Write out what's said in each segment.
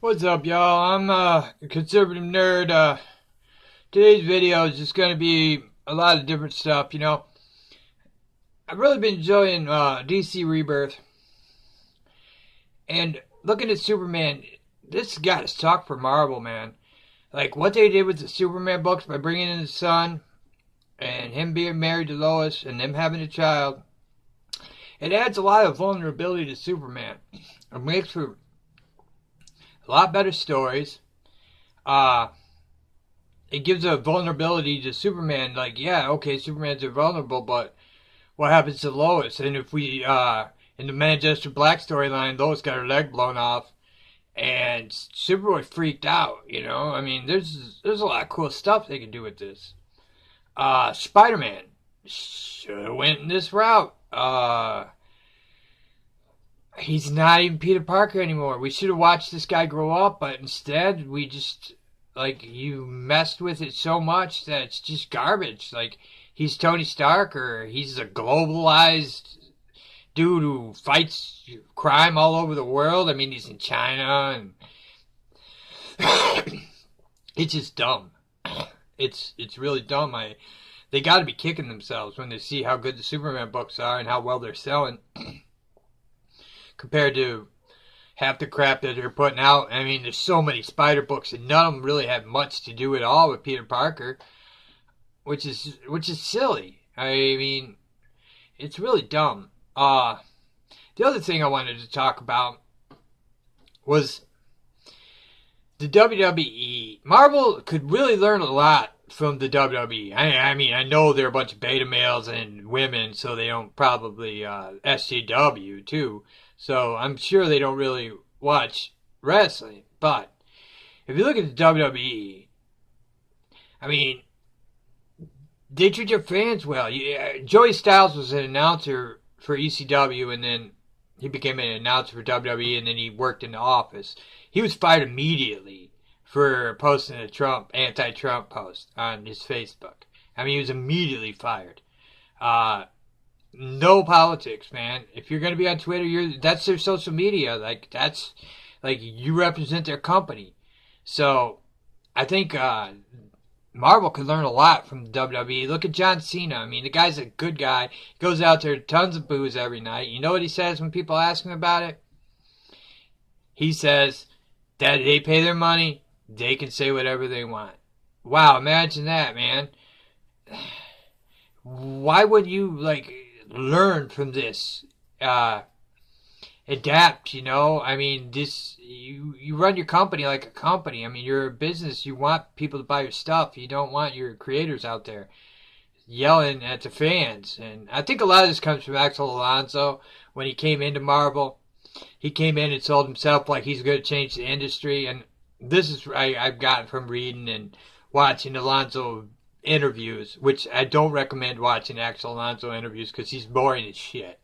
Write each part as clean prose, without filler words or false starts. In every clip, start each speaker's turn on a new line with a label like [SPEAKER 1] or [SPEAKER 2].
[SPEAKER 1] What's up, y'all? I'm a conservative nerd. Today's video is just going to be a lot of different stuff, I've really been enjoying DC Rebirth. And looking at Superman, this got us talk for Marvel, man. Like, what they did with the Superman books by bringing in the son, and him being married to Lois, and them having a child, it adds a lot of vulnerability to Superman. It makes for a lot better stories. It gives a vulnerability to Superman. Like, yeah, okay, Superman's invulnerable, but what happens to Lois? And if we, in the Manchester Black storyline, Lois got her leg blown off, and Superboy freaked out. I mean, there's a lot of cool stuff they can do with this. Spider-Man should have went in this route. He's not even Peter Parker anymore. We should have watched this guy grow up, but instead we just, like, you messed with it so much that it's just garbage. Like, he's Tony Stark, or he's a globalized dude who fights crime all over the world. I mean, he's in China, and it's just dumb. It's really dumb. They got to be kicking themselves when they see how good the Superman books are and how well they're selling compared to half the crap that they're putting out. I mean, there's so many Spider books, and none of them really have much to do at all with Peter Parker, which is silly. I mean, it's really dumb. The other thing I wanted to talk about was the WWE. Marvel could really learn a lot from the WWE. I mean, I know they're a bunch of beta males and women, so they don't probably SJW too. So I'm sure they don't really watch wrestling. But if you look at the WWE, I mean, they treat their fans well. Joey Styles was an announcer for ECW, and then he became an announcer for WWE, and then he worked in the office. He was fired immediately for posting a anti-Trump post on his Facebook. I mean, he was immediately fired. No politics, man. If you're going to be on Twitter, that's their social media. Like, that's, like, you represent their company. So, I think Marvel could learn a lot from the WWE. Look at John Cena. I mean, the guy's a good guy. He goes out there, tons of booze every night. You know what he says when people ask him about it? He says that they pay their money, they can say whatever they want. Wow, imagine that, man. Why would you, like, learn from this? Adapt, I mean, you run your company like a company. I mean, you're a business. You want people to buy your stuff. You don't want your creators out there yelling at the fans. And I think a lot of this comes from Axel Alonso. When he came into Marvel, he came in and sold himself like he's going to change the industry. And this is I've gotten from reading and watching Alonso interviews, which I don't recommend watching Axel Alonso interviews because he's boring as shit.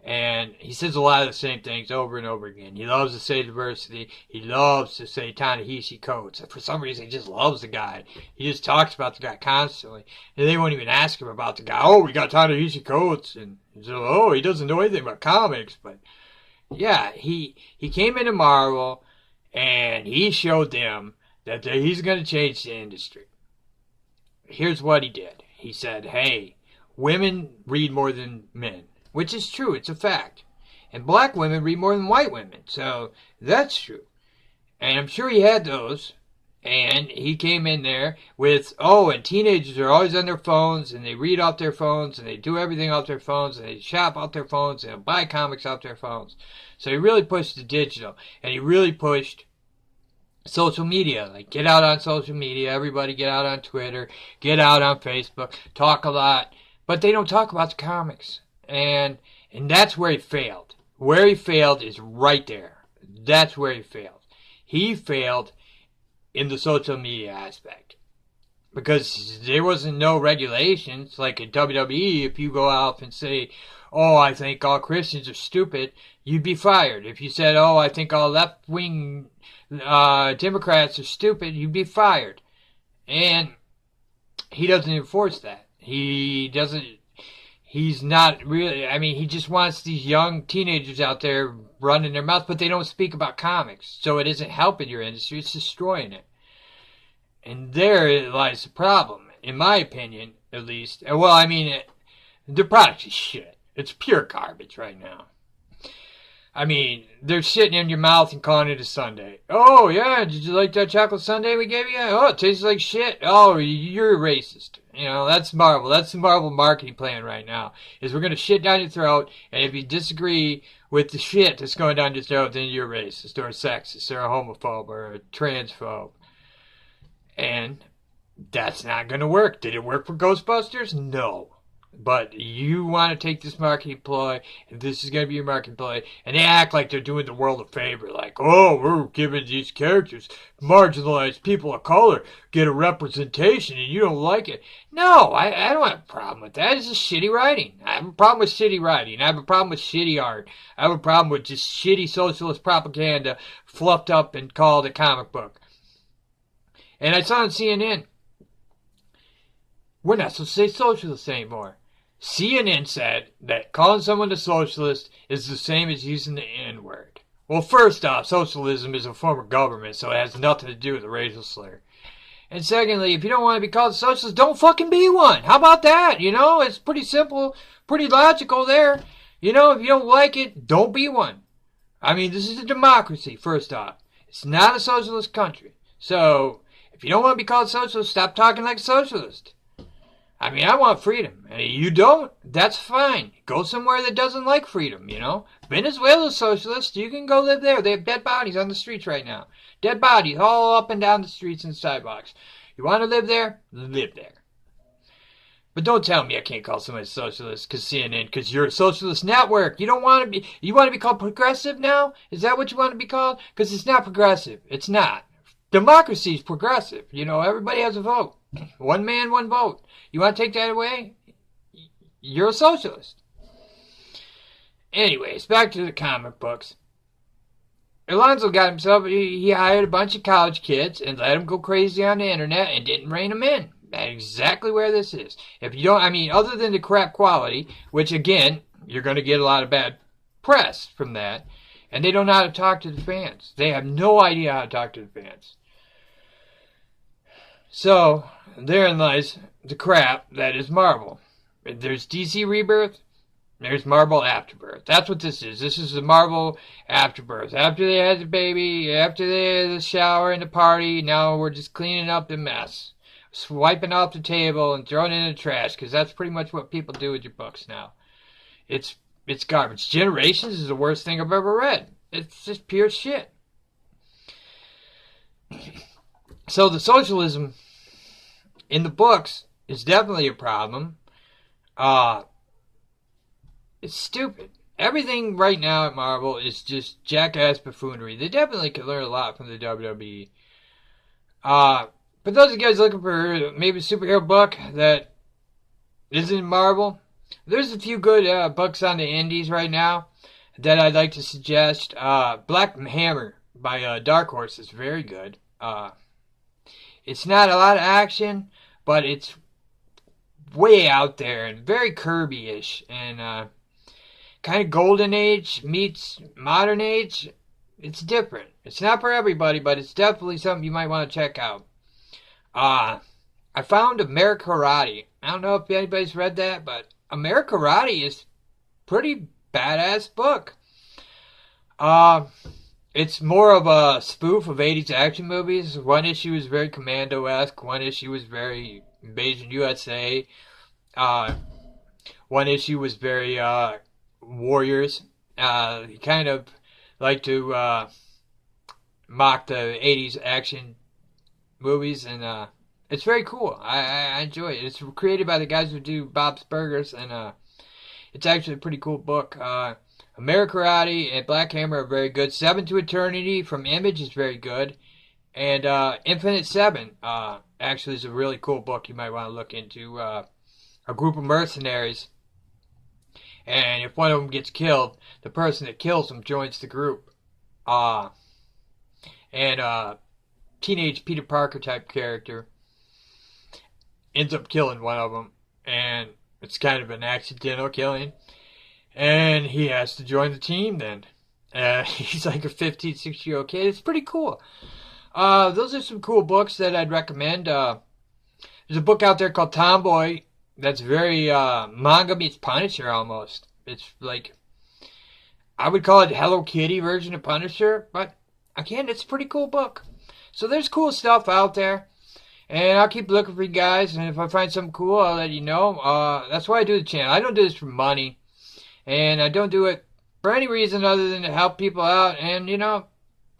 [SPEAKER 1] And he says a lot of the same things over and over again. He loves to say diversity. He loves to say Ta-Nehisi Coates. For some reason, he just loves the guy. He just talks about the guy constantly. And they won't even ask him about the guy. Oh, we got Ta-Nehisi Coates. And he said, oh, he doesn't know anything about comics. But, yeah, he came into Marvel, and he showed them that he's going to change the industry. Here's what he did. He said, hey, women read more than men. Which is true, it's a fact. And black women read more than white women, so that's true. And I'm sure he had those. And he came in there with, and teenagers are always on their phones, and they read off their phones, and they do everything off their phones, and they shop off their phones, and buy comics off their phones. So he really pushed the digital, and he really pushed social media. Like, get out on social media, everybody get out on Twitter, get out on Facebook, talk a lot. But they don't talk about the comics. And that's where he failed. Where he failed is right there. That's where he failed. He failed in the social media aspect. Because there wasn't no regulations. Like at WWE, if you go out and say, oh, I think all Christians are stupid, you'd be fired. If you said, oh, I think all left-wing Democrats are stupid, you'd be fired. And he doesn't enforce that. He he's not really, I mean, he just wants these young teenagers out there running their mouth, but they don't speak about comics. So it isn't helping your industry, it's destroying it. And there lies the problem, in my opinion, at least. Well, I mean, the product is shit. It's pure garbage right now. I mean, they're shitting in your mouth and calling it a sundae. Oh, yeah, did you like that chocolate sundae we gave you? Oh, it tastes like shit. Oh, you're a racist. You know, that's Marvel. That's the Marvel marketing plan right now, is we're going to shit down your throat, and if you disagree with the shit that's going down your throat, then you're a racist, or a sexist, or a homophobe, or a transphobe. And that's not going to work. Did it work for Ghostbusters? No. But you want to take this marketing ploy, and this is going to be your marketing ploy, and they act like they're doing the world a favor, like, oh, we're giving these characters, marginalized people of color, get a representation, and you don't like it. No, I don't have a problem with that. It's just shitty writing. I have a problem with shitty writing. I have a problem with shitty art. I have a problem with just shitty socialist propaganda fluffed up and called a comic book. And I saw on CNN, we're not supposed to say socialist anymore. CNN said that calling someone a socialist is the same as using the N-word. Well, first off, socialism is a form of government, so it has nothing to do with a racial slur. And secondly, if you don't want to be called a socialist, don't fucking be one. How about that? You know, it's pretty simple, pretty logical there. You know, if you don't like it, don't be one. I mean, this is a democracy, first off. It's not a socialist country. So, if you don't want to be called socialist, stop talking like a socialist. I mean, I want freedom. And you don't? That's fine. Go somewhere that doesn't like freedom, you know? Venezuela's socialist. You can go live there. They have dead bodies on the streets right now. Dead bodies all up and down the streets and sidewalks. You want to live there? Live there. But don't tell me I can't call somebody socialist because CNN, because you're a socialist network. You don't want to be, you want to be called progressive now? Is that what you want to be called? Because it's not progressive. It's not. Democracy is progressive. You know, everybody has a vote. One man, one vote. You want to take that away? You're a socialist. Anyways, back to the comic books. Alonzo got himself, he hired a bunch of college kids and let them go crazy on the internet and didn't rein them in. That's exactly where this is. If you don't, I mean, other than the crap quality, which again, you're going to get a lot of bad press from that, and they don't know how to talk to the fans. They have no idea how to talk to the fans. So, therein lies the crap that is Marvel. There's DC Rebirth, there's Marvel Afterbirth. That's what this is. This is the Marvel Afterbirth. After they had the baby, after they had the shower and the party, now we're just cleaning up the mess. Swiping off the table and throwing it in the trash, because that's pretty much what people do with your books now. It's garbage. Generations is the worst thing I've ever read. It's just pure shit. So the socialism in the books is definitely a problem. It's stupid. Everything right now at Marvel is just jackass buffoonery. They definitely could learn a lot from the WWE. But those of you guys looking for maybe a superhero book that isn't Marvel, there's a few good books on the indies right now that I'd like to suggest. Black Hammer by Dark Horse is very good. It's not a lot of action, but it's way out there and very Kirby-ish. And kind of Golden Age meets Modern Age. It's different. It's not for everybody, but it's definitely something you might want to check out. I found America Karate. I don't know if anybody's read that, but America Karate is pretty badass book. It's more of a spoof of 80s action movies. One issue is very Commando-esque. One issue was very Invasion USA. One issue was very Warriors. He kind of like to mock the 80s action movies, and it's very cool. I enjoy it. It's created by the guys who do Bob's Burgers, and it's actually a pretty cool book. America Karate and Black Hammer are very good. Seven to Eternity from Image is very good. And Infinite Seven actually is a really cool book you might want to look into. A group of mercenaries, and if one of them gets killed, the person that kills them joins the group. And teenage Peter Parker type character ends up killing one of them, and It's kind of an accidental killing. And he has to join the team then. He's like a 15, 16-year-old kid. It's pretty cool. Those are some cool books that I'd recommend. There's a book out there called Tomboy that's very manga meets Punisher almost. It's like, I would call it Hello Kitty version of Punisher, but again, it's a pretty cool book. So there's cool stuff out there, and I'll keep looking for you guys, and if I find something cool, I'll let you know. That's why I do the channel. I don't do this for money, and I don't do it for any reason other than to help people out, and,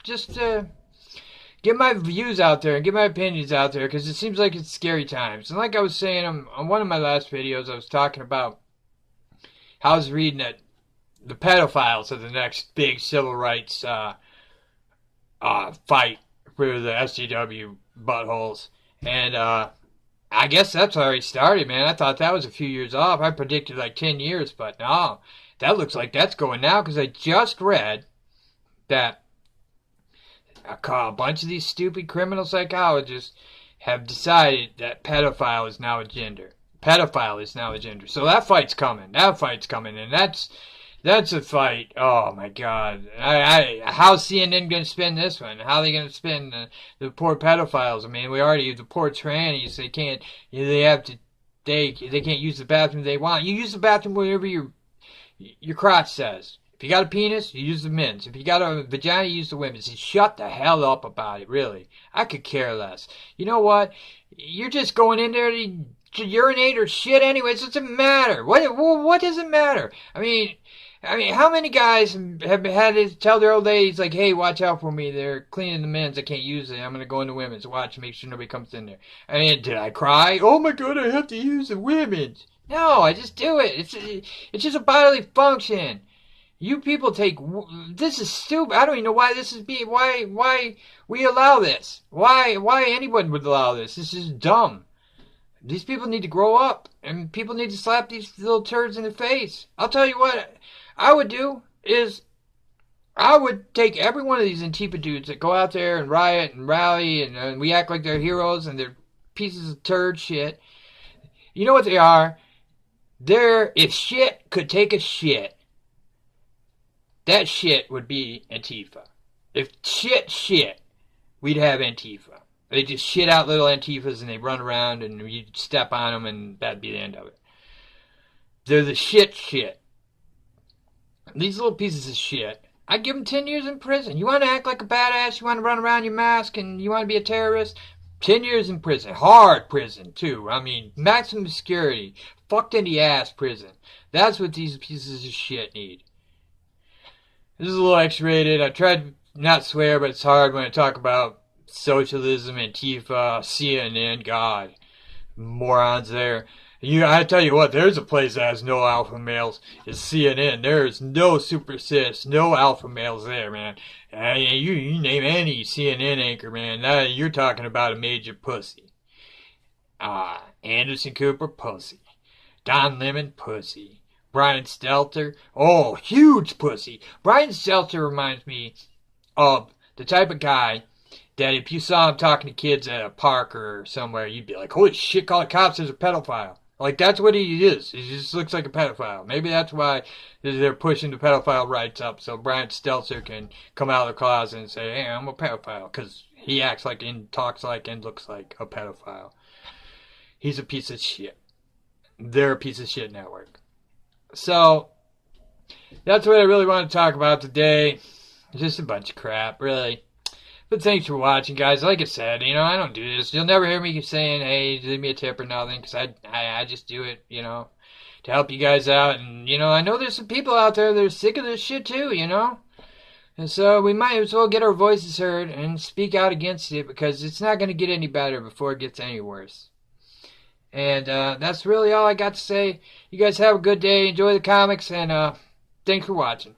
[SPEAKER 1] just to get my views out there and get my opinions out there, because it seems like it's scary times. And like I was saying on one of my last videos, I was talking about how I was reading that the pedophiles are the next big civil rights fight for the SJW buttholes. And I guess that's already started, man. I thought that was a few years off. I predicted like 10 years, but no, that looks like that's going now, because I just read that a bunch of these stupid criminal psychologists have decided that pedophile is now a gender. Pedophile is now a gender. So that fight's coming. And that's a fight. Oh my God! How's CNN going to spin this one? How are they going to spin the poor pedophiles? I mean, we already the poor trannies. They can't. They can't use the bathroom they want. You use the bathroom wherever your crotch says. If you got a penis, you use the men's. If you got a vagina, you use the women's. And shut the hell up about it, really. I could care less. You know what? You're just going in there to urinate or shit anyways. It doesn't matter. What does it matter? I mean, how many guys have had to tell their old ladies, like, hey, watch out for me. They're cleaning the men's. I can't use it. I'm going to go into women's. Watch, make sure nobody comes in there. I mean, did I cry? Oh, my God, I have to use the women's. No, I just do it. It's just a bodily function. You people this is stupid. I don't even know why this is why we allow this. Why anyone would allow this. This is dumb. These people need to grow up, and people need to slap these little turds in the face. I'll tell you what I would do is I would take every one of these Antifa dudes that go out there and riot and rally, and we act like they're heroes and they're pieces of turd shit. You know what they are? If shit could take a shit, that shit would be Antifa. If shit, we'd have Antifa. They just shit out little Antifas and they run around and you step on them and that'd be the end of it. They're the shit. These little pieces of shit, I'd give them 10 years in prison. You want to act like a badass? You want to run around your mask and you want to be a terrorist? 10 years in prison. Hard prison, too. I mean, maximum security. Fucked in the ass prison. That's what these pieces of shit need. This is a little X-rated. I tried to not swear, but it's hard when I talk about socialism, Antifa, CNN. God, morons there. I tell you what, there's a place that has no alpha males. It's CNN. There's no super cis, no alpha males there, man. You name any CNN anchor, man. You're talking about a major pussy. Anderson Cooper, pussy. Don Lemon, pussy. Brian Stelter, oh, huge pussy. Brian Stelter reminds me of the type of guy that if you saw him talking to kids at a park or somewhere, you'd be like, holy shit, call the cops, there's a pedophile. Like, that's what he is. He just looks like a pedophile. Maybe that's why they're pushing the pedophile rights up, so Brian Stelter can come out of the closet and say, hey, I'm a pedophile, because he acts like and talks like and looks like a pedophile. He's a piece of shit. They're a piece of shit network. So, that's what I really want to talk about today. Just a bunch of crap, really. But thanks for watching, guys. Like I said, I don't do this. You'll never hear me saying, hey, leave me a tip or nothing, because I just do it, to help you guys out. And, I know there's some people out there that are sick of this shit, too, And so we might as well get our voices heard and speak out against it, because it's not going to get any better before it gets any worse. And that's really all I got to say. You guys have a good day. Enjoy the comics, and thanks for watching.